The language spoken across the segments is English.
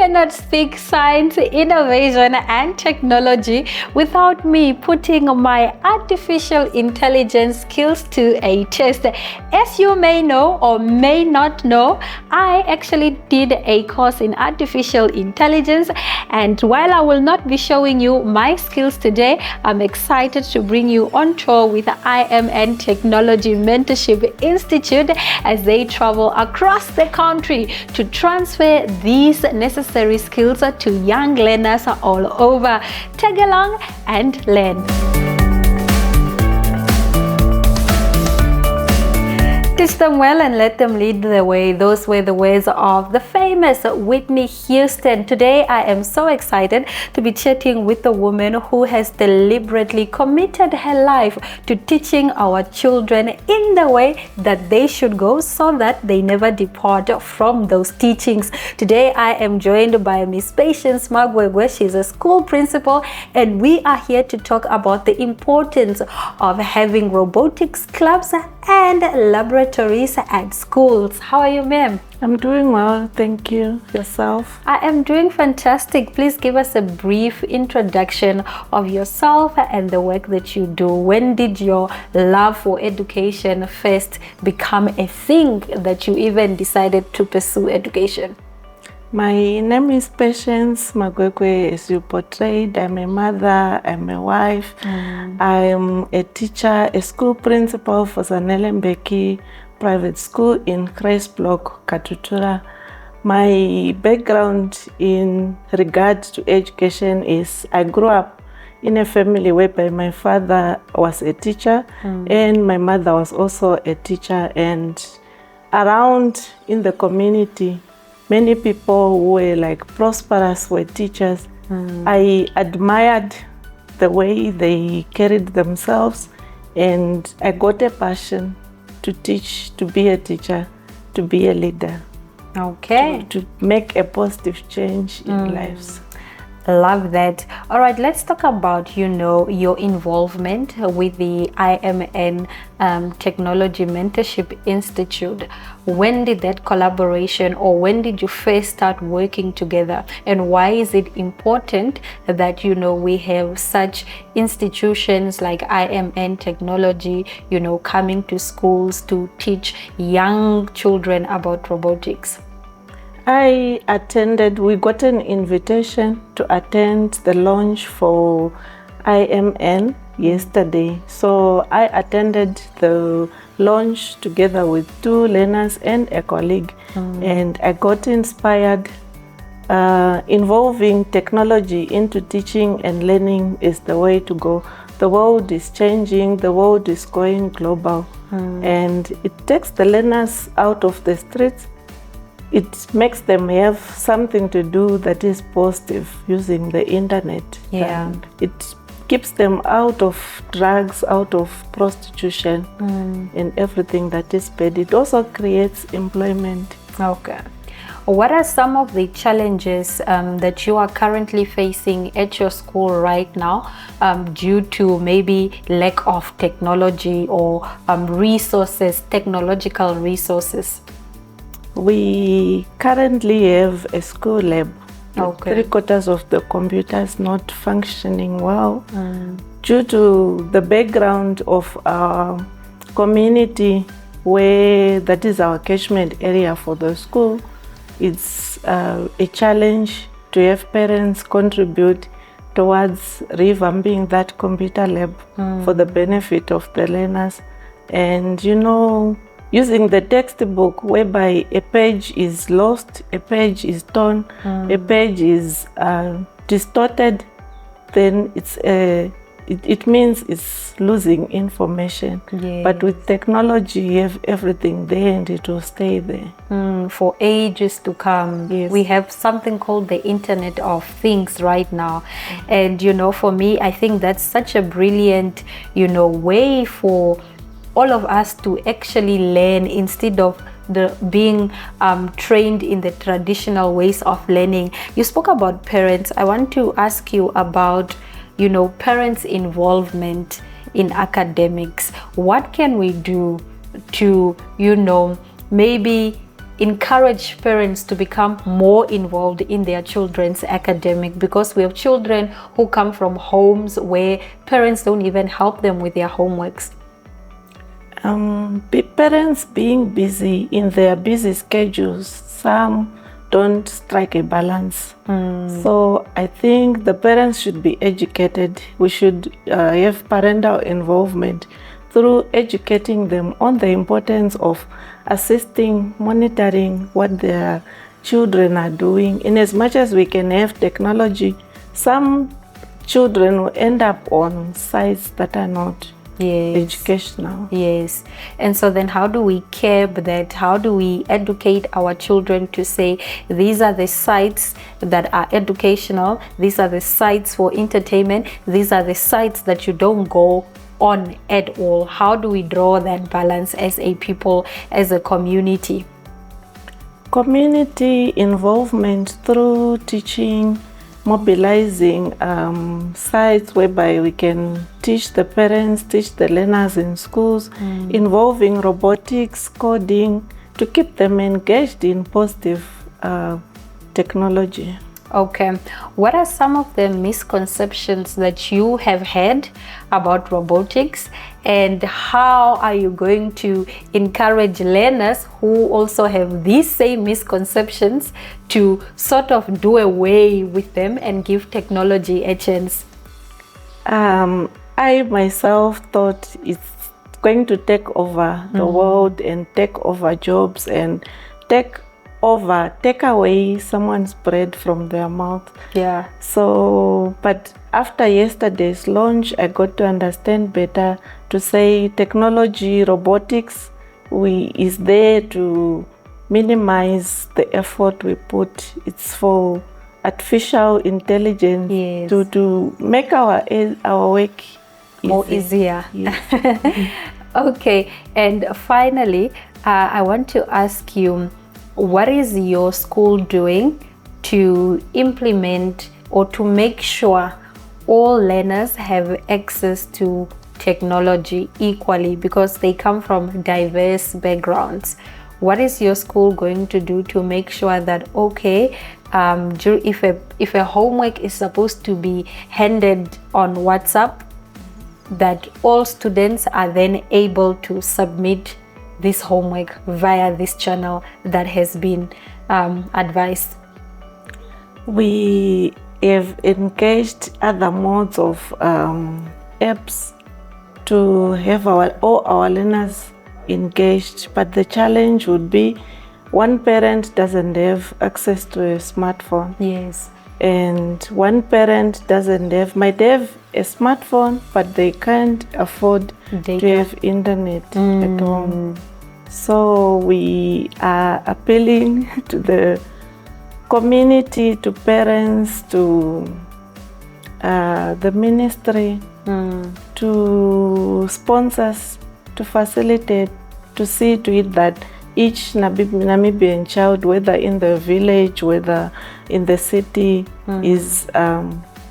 cannot speak science, innovation, and technology without me putting my artificial intelligence skills to a test. As you may know or may not know, I actually did a course in artificial intelligence, and while I will not be showing you my skills today, I'm excited to bring you on tour with IMN Technology Mentorship Institute as they travel across the country to transfer these necessary skills to young learners all over. Tag along and learn. Teach them well and let them lead the way. Those were the words of the famous Whitney Houston. Today, I am so excited to be chatting with a woman who has deliberately committed her life to teaching our children in the way that they should go so that they never depart from those teachings. Today, I am joined by Miss Patience Magwegwe. She's a school principal, and we are here to talk about the importance of having robotics clubs and laboratories at schools. How are you, ma'am? I'm doing well, thank you. Yourself? I am doing fantastic. Please give us a brief introduction of yourself and the work that you do. When did your love for education first become a thing that you even decided to pursue education? My name is Patience Magwegwe, as you portrayed. I'm a mother, I'm a wife, I'm a teacher, a school principal for Zanele Mbeki Private School in Christ Block, Katutura. My background in regard to education is I grew up in a family whereby my father was a teacher and my mother was also a teacher, and around in the community many people who were like prosperous were teachers. I admired the way they carried themselves, and I got a passion to teach, to be a teacher, to be a leader. Okay. To make a positive change in lives. Love that. All right, let's talk about, your involvement with the IMN Technology Mentorship Institute. When did that collaboration, or when did you first start working together? And why is it important that, we have such institutions like IMN Technology, coming to schools to teach young children about robotics? We got an invitation to attend the launch for IMN yesterday. So I attended the launch together with 2 learners and a colleague, and I got inspired. Involving technology into teaching and learning is the way to go. The world is changing, the world is going global, and it takes the learners out of the streets. It makes them have something to do that is positive using the internet. Yeah. And it keeps them out of drugs, out of prostitution, and everything that is bad. It also creates employment. Okay. What are some of the challenges that you are currently facing at your school right now due to maybe lack of technology or resources, technological resources? We currently have a school lab. Okay. 3/4 of the computers not functioning well due to the background of our community, where that is our catchment area for the school. It's a challenge to have parents contribute towards revamping that computer lab for the benefit of the learners. And using the textbook, whereby a page is lost, a page is torn, a page is distorted, then it means it's losing information. Yes. But with technology, you have everything there and it will stay there. For ages to come. Yes. We have something called the Internet of Things right now. And, for me, I think that's such a brilliant, way for all of us to actually learn instead of being trained in the traditional ways of learning. You spoke about parents. I want to ask you about, parents' involvement in academics. What can we do to, maybe encourage parents to become more involved in their children's academic, because we have children who come from homes where parents don't even help them with their homeworks? Parents being busy in their busy schedules, some don't strike a balance. So I think the parents should be educated. We should have parental involvement through educating them on the importance of assisting, monitoring what their children are doing. In as much as we can have technology, some children will end up on sites that are not educational. Yes. And so then how do we curb that? How do we educate our children to say, these are the sites that are educational, these are the sites for entertainment, these are the sites that you don't go on at all? How do we draw that balance as a people, as a community? Community involvement through teaching, mobilizing sites whereby we can teach the parents, teach the learners in schools, involving robotics, coding, to keep them engaged in positive technology. Okay, what are some of the misconceptions that you have had about robotics, and how are you going to encourage learners who also have these same misconceptions to sort of do away with them and give technology a chance? I myself thought it's going to take over the world and take over jobs and take away someone's bread from their mouth. Yeah. So, but after yesterday's launch, I got to understand better, to say technology, robotics, is there to minimize the effort we put. It's for artificial intelligence to make our work more easier. Yes. Okay, and finally, I want to ask you, what is your school doing to implement or to make sure all learners have access to technology equally, because they come from diverse backgrounds? What is your school going to do to make sure that, okay, if a homework is supposed to be handed on WhatsApp, that all students are then able to submit this homework via this channel that has been advised? We have engaged other modes of apps to have all our learners engaged, but the challenge would be one parent doesn't have access to a smartphone. Yes. And one parent might have a smartphone, but they can't afford to have internet at home. So we are appealing to the community, to parents, to the ministry, to sponsors, to facilitate, to see to it that each Namibian child, whether in the village, whether in the city, is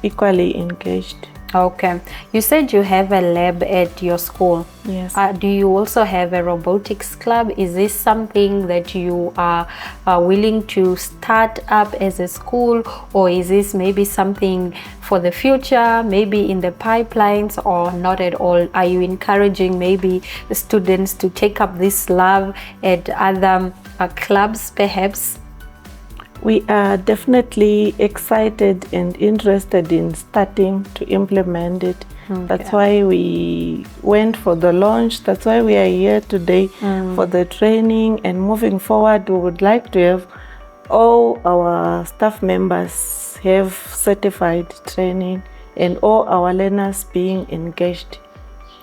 equally engaged. Okay. You said you have a lab at your school. Yes. Do you also have a robotics club? Is this something that you are willing to start up as a school, or is this maybe something for the future, maybe in the pipelines, or not at all? Are you encouraging maybe the students to take up this love at other clubs perhaps? We are definitely excited and interested in starting to implement it. Okay. That's why we went for the launch. That's why we are here today for the training. And moving forward, we would like to have all our staff members have certified training and all our learners being engaged.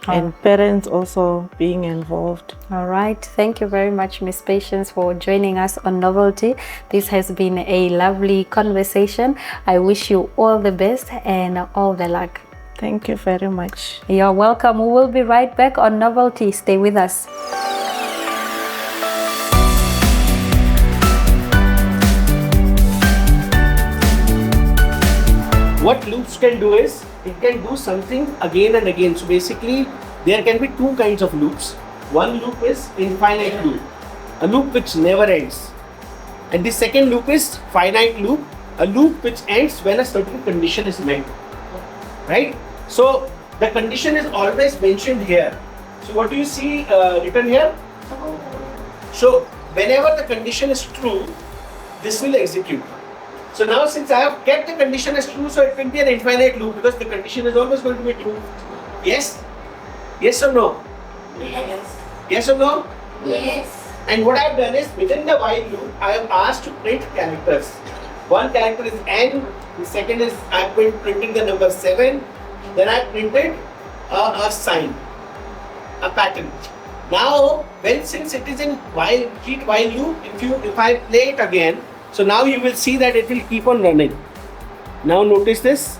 And parents also being involved. All right. Thank you very much, Ms. Patience, for joining us on Novelty. This has been a lovely conversation. I wish you all the best and all the luck. Thank you very much. You're welcome. We will be right back on Novelty. Stay with us. What loops can do is, it can do something again and again. So basically, there can be two kinds of loops. One loop is infinite loop. a loop which never ends. And the second loop is finite loop, a loop which ends when a certain condition is met. Right? So the condition is always mentioned here. So what do you see written here? So whenever the condition is true, this will execute. So now since I have kept the condition as true, so it will be an infinite loop because the condition is always going to be true. Yes? Yes or no? Yes. Yes or no? Yes. And what I have done is within the while loop, I am asked to print characters. One character is n, the second is I have printed the number 7, then I have printed a sign, a pattern. Now, since it is in repeat while loop, if I play it again, so now you will see that it will keep on running. Now notice this.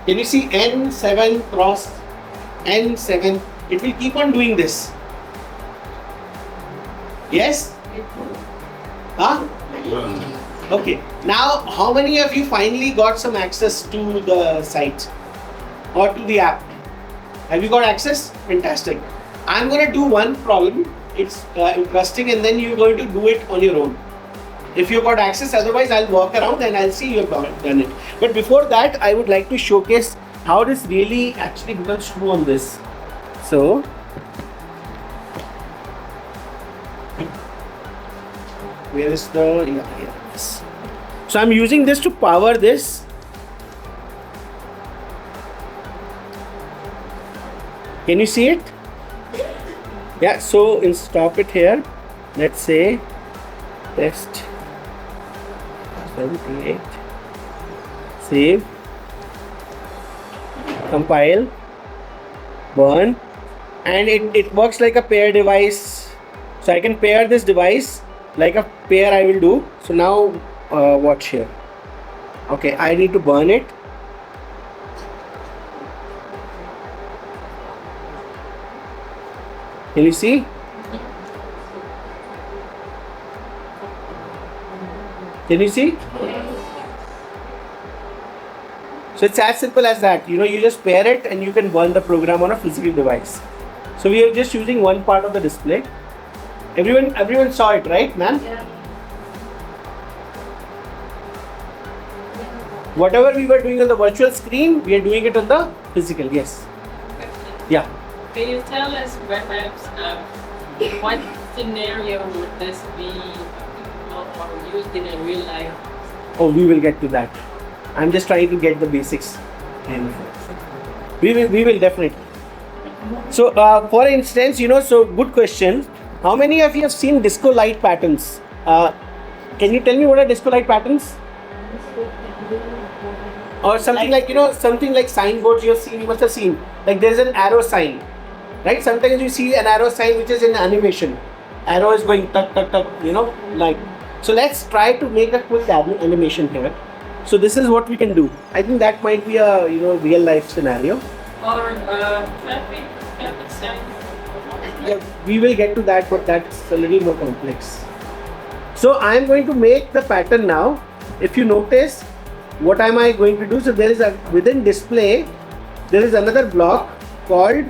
Can you see n7 cross n7? It will keep on doing this. Yes? Huh? Okay. Now, how many of you finally got some access to the site or to the app? Have you got access? Fantastic. I'm going to do one problem. It's interesting, and then you're going to do it on your own. If you got access, otherwise I'll walk around and I'll see you've done it. But before that, I would like to showcase how this really actually becomes true on this. So, where is the, yes. So I'm using this to power this. Can you see it? Yeah, so stop it here. Let's say test 78. Save. Compile. Burn. And it works like a pair device. So I can pair this device like a pair I will do. So now watch here. Okay, I need to burn it. Can you see? Can you see? So it's as simple as that. You just pair it and you can burn the program on a physical device. So we are just using one part of the display. Everyone saw it, right, man? Yeah. Whatever we were doing on the virtual screen, we are doing it on the physical. Yes. Yeah. Can you tell us perhaps what scenario would this be or used in a real life? Oh, we will get to that. I'm just trying to get the basics. And we will definitely. So, for instance, so good question. How many of you have seen disco light patterns? Can you tell me what are disco light patterns? Or something like something like signboards you must have seen. Like there's an arrow sign, right? Sometimes you see an arrow sign which is in animation. Arrow is going tuck tuck tuck, like. So let's try to make a quick animation here. So this is what we can do. I think that might be a real life scenario. Or traffic sign. Yeah, we will get to that, but that's a little more complex. So I am going to make the pattern now. If you notice, what am I going to do? So there is within display, there is another block called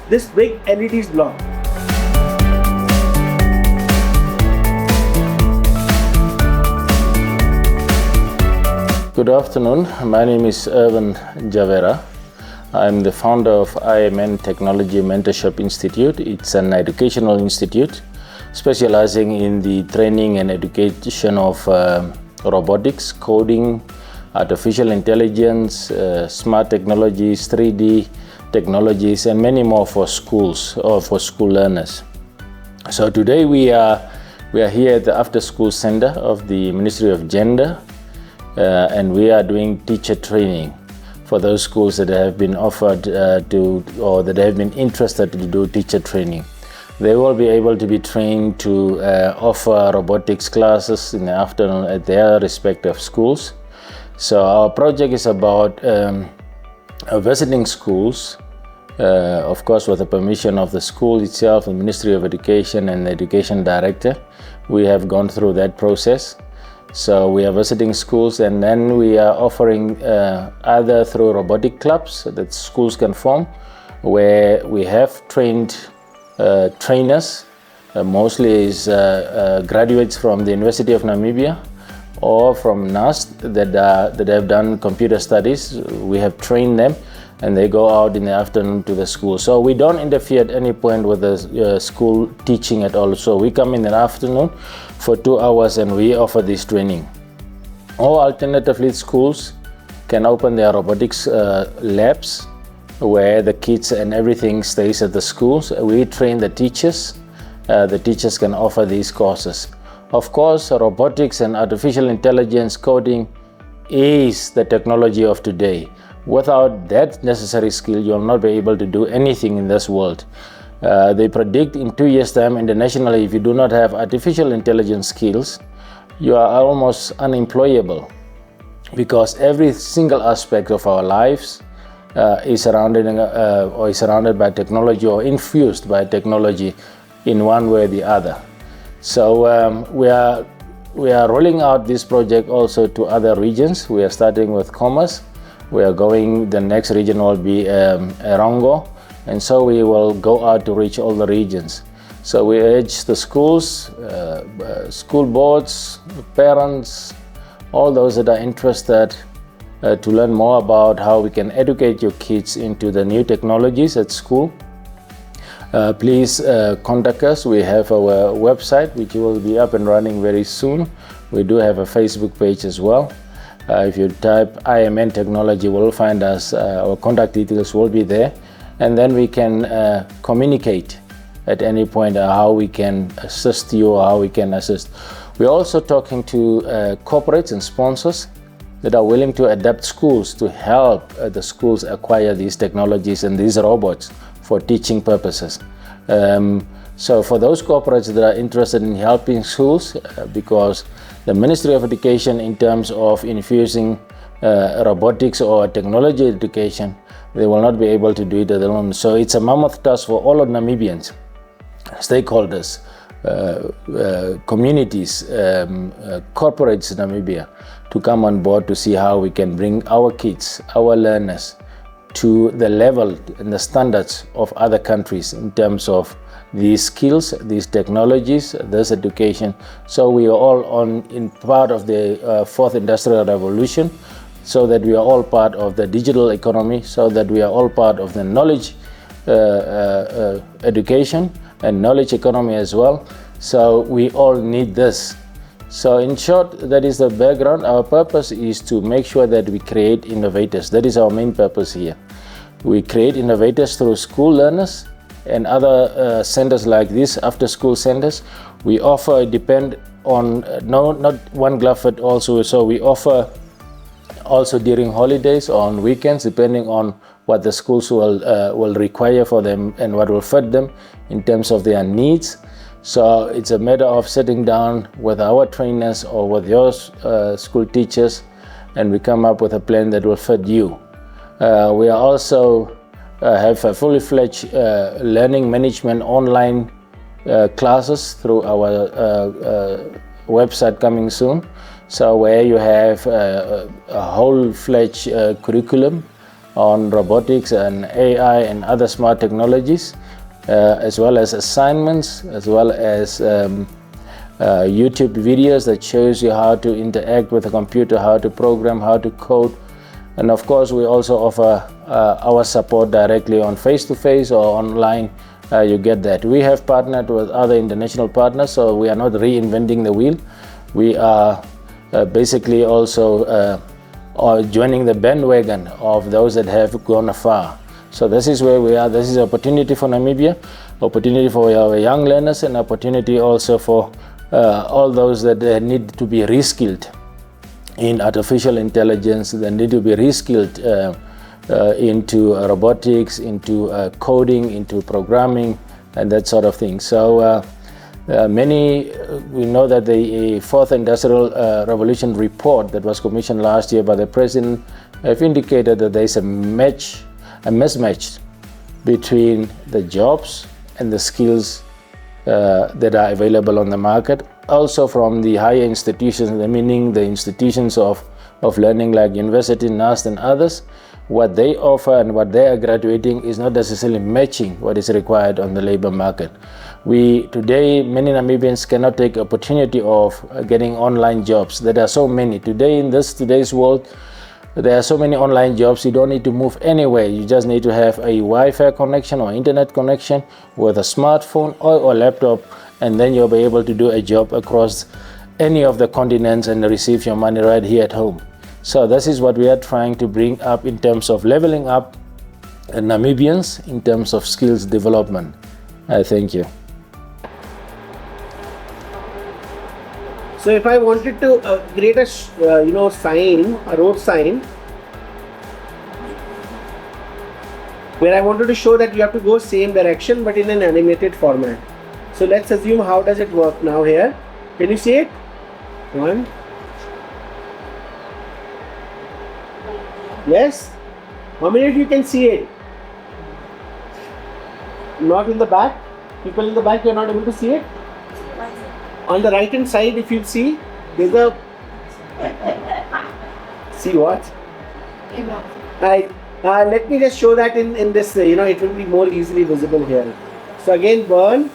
this big LEDs block. Good afternoon. My name is Irvin Javera. I'm the founder of IMN Technology Mentorship Institute. It's an educational institute specializing in the training and education of robotics, coding, artificial intelligence, smart technologies, 3D technologies, and many more for schools or for school learners. So today we are here at the After School Center of the Ministry of Gender, and we are doing teacher training for those schools that have been offered or that have been interested to do teacher training. They will be able to be trained to offer robotics classes in the afternoon at their respective schools. So our project is about visiting schools, of course with the permission of the school itself, the Ministry of Education and the Education Director. We have gone through that process. So we are visiting schools, and then we are offering either through robotic clubs that schools can form, where we have trained trainers mostly is graduates from the University of Namibia or from NAST that have done computer studies. We have trained them and they go out in the afternoon to the school. So we don't interfere at any point with the school teaching at all. So we come in the afternoon for 2 hours and we offer this training. Or alternatively, schools can open their robotics labs where the kids and everything stays at the schools. We train the teachers. The teachers can offer these courses. Of course, robotics and artificial intelligence coding is the technology of today. Without that necessary skill, you'll not be able to do anything in this world. They predict in 2 years' time internationally, if you do not have artificial intelligence skills, you are almost unemployable, because every single aspect of our lives is surrounded by technology or infused by technology in one way or the other. So we are rolling out this project also to other regions. We are starting with Khomas. We are going, the next region will be Erongo, and so we will go out to reach all the regions. So we urge the schools, school boards, parents, all those that are interested to learn more about how we can educate your kids into the new technologies at school. Please contact us. We have our website, which will be up and running very soon. We do have a Facebook page as well. If you type IMN technology, we'll find us. Our contact details will be there, and then we can communicate at any point how we can assist you or how we can assist. We're also talking to corporates and sponsors that are willing to adapt schools to help the schools acquire these technologies and these robots for teaching purposes. So for those corporates that are interested in helping schools, because the Ministry of Education, in terms of infusing robotics or technology education, they will not be able to do it alone. So it's a mammoth task for all of Namibians, stakeholders, communities, corporates in Namibia, to come on board to see how we can bring our kids, our learners, to the level and the standards of other countries in terms of these skills, these technologies, this education. So we are all in part of the fourth industrial revolution, so that we are all part of the digital economy, so that we are all part of the knowledge education and knowledge economy as well. So we all need this. So in short, that is the background. Our purpose is to make sure that we create innovators. That is our main purpose here. We create innovators through school learners and other centers like this, after school centers. We offer, depend on, not one glove fit also, so we offer also during holidays or on weekends, depending on what the schools will require for them and what will fit them in terms of their needs. So it's a matter of sitting down with our trainers or with your school teachers, and we come up with a plan that will fit you. We are also have a fully fledged learning management online classes through our website coming soon. So where you have a whole fledged curriculum on robotics and AI and other smart technologies, as well as assignments, as well as YouTube videos that shows you how to interact with a computer, how to program, how to code. And of course, we also offer our support directly on face-to-face or online. You get that. We have partnered with other international partners, so we are not reinventing the wheel. We are basically also joining the bandwagon of those that have gone far. So this is where we are. This is an opportunity for Namibia, opportunity for our young learners, and opportunity also for all those that need to be reskilled in artificial intelligence. They need to be reskilled into robotics, into coding, into programming, and that sort of thing. So we know that the fourth industrial revolution report that was commissioned last year by the president have indicated that there is a mismatch between the jobs and the skills that are available on the market. Also from the higher institutions, meaning the institutions of learning like university, NAST and others, what they offer and what they are graduating is not necessarily matching what is required on the labor market. Today, many Namibians cannot take opportunity of getting online jobs. There are so many. Today, in today's world, there are so many online jobs. You don't need to move anywhere. You just need to have a Wi-Fi connection or internet connection with a smartphone or a laptop, and then you'll be able to do a job across any of the continents and receive your money right here at home. So this is what we are trying to bring up in terms of leveling up Namibians in terms of skills development. Thank you. So if I wanted to create a sign, a road sign, where I wanted to show that you have to go same direction but in an animated format. So let's assume, how does it work now here? Can you see it? One. Yes? How many of you can see it? Not in the back? People in the back, you're not able to see it? On the right hand side, if you see, there's a... See what? Right. Let me just show that in this, it will be more easily visible here. So again, burn.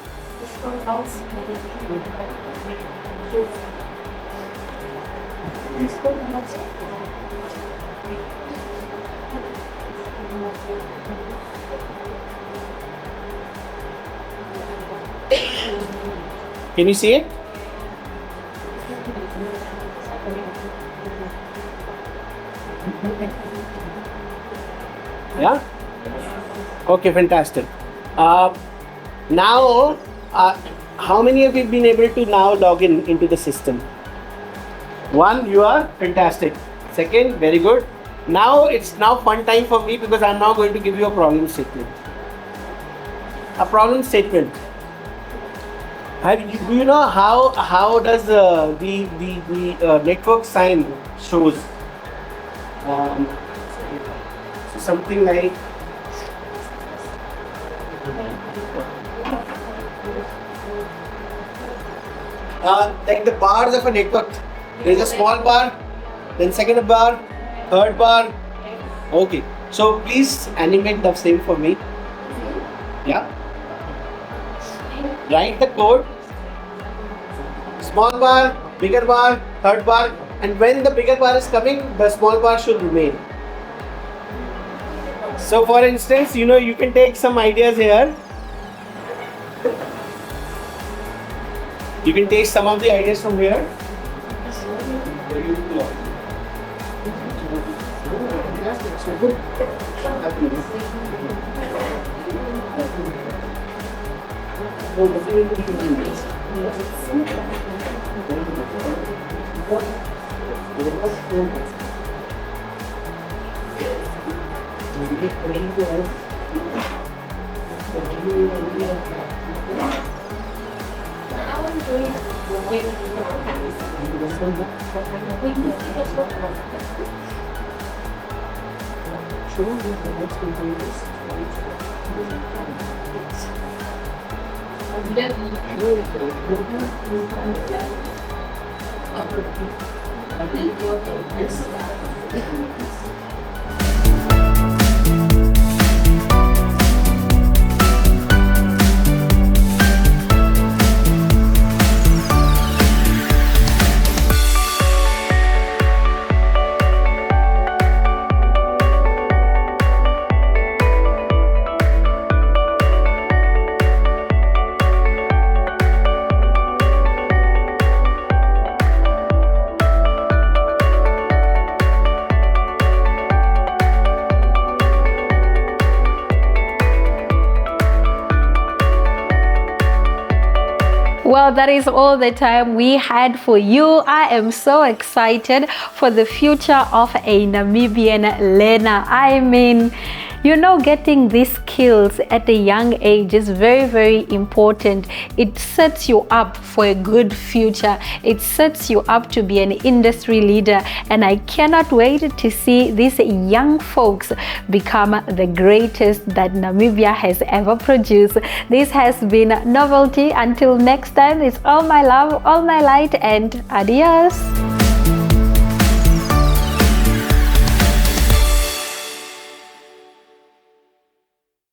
Can you see it? Yeah? Okay, fantastic. Now, how many of you have been able to now log into the system? One, you are fantastic. Second, very good. Now it's now fun time for me because I'm now going to give you a problem statement. A problem statement. Do you know how does the network sign shows? Something like the bars of a network. There is a small bar, then second bar, third bar. Okay, so please animate the same for me. Yeah. Write the code. Small bar, bigger bar, third bar, and when the bigger bar is coming, the small bar should remain. So for instance, you can take some ideas here. You can take some of the ideas from here. Well, that is all the time we had for you. I am so excited for the future of a Namibian learner. I mean, getting these skills at a young age is very, very important. It sets you up for a good future. It sets you up to be an industry leader. And I cannot wait to see these young folks become the greatest that Namibia has ever produced. This has been Novelty. Until next time, it's all my love, all my light, and adios.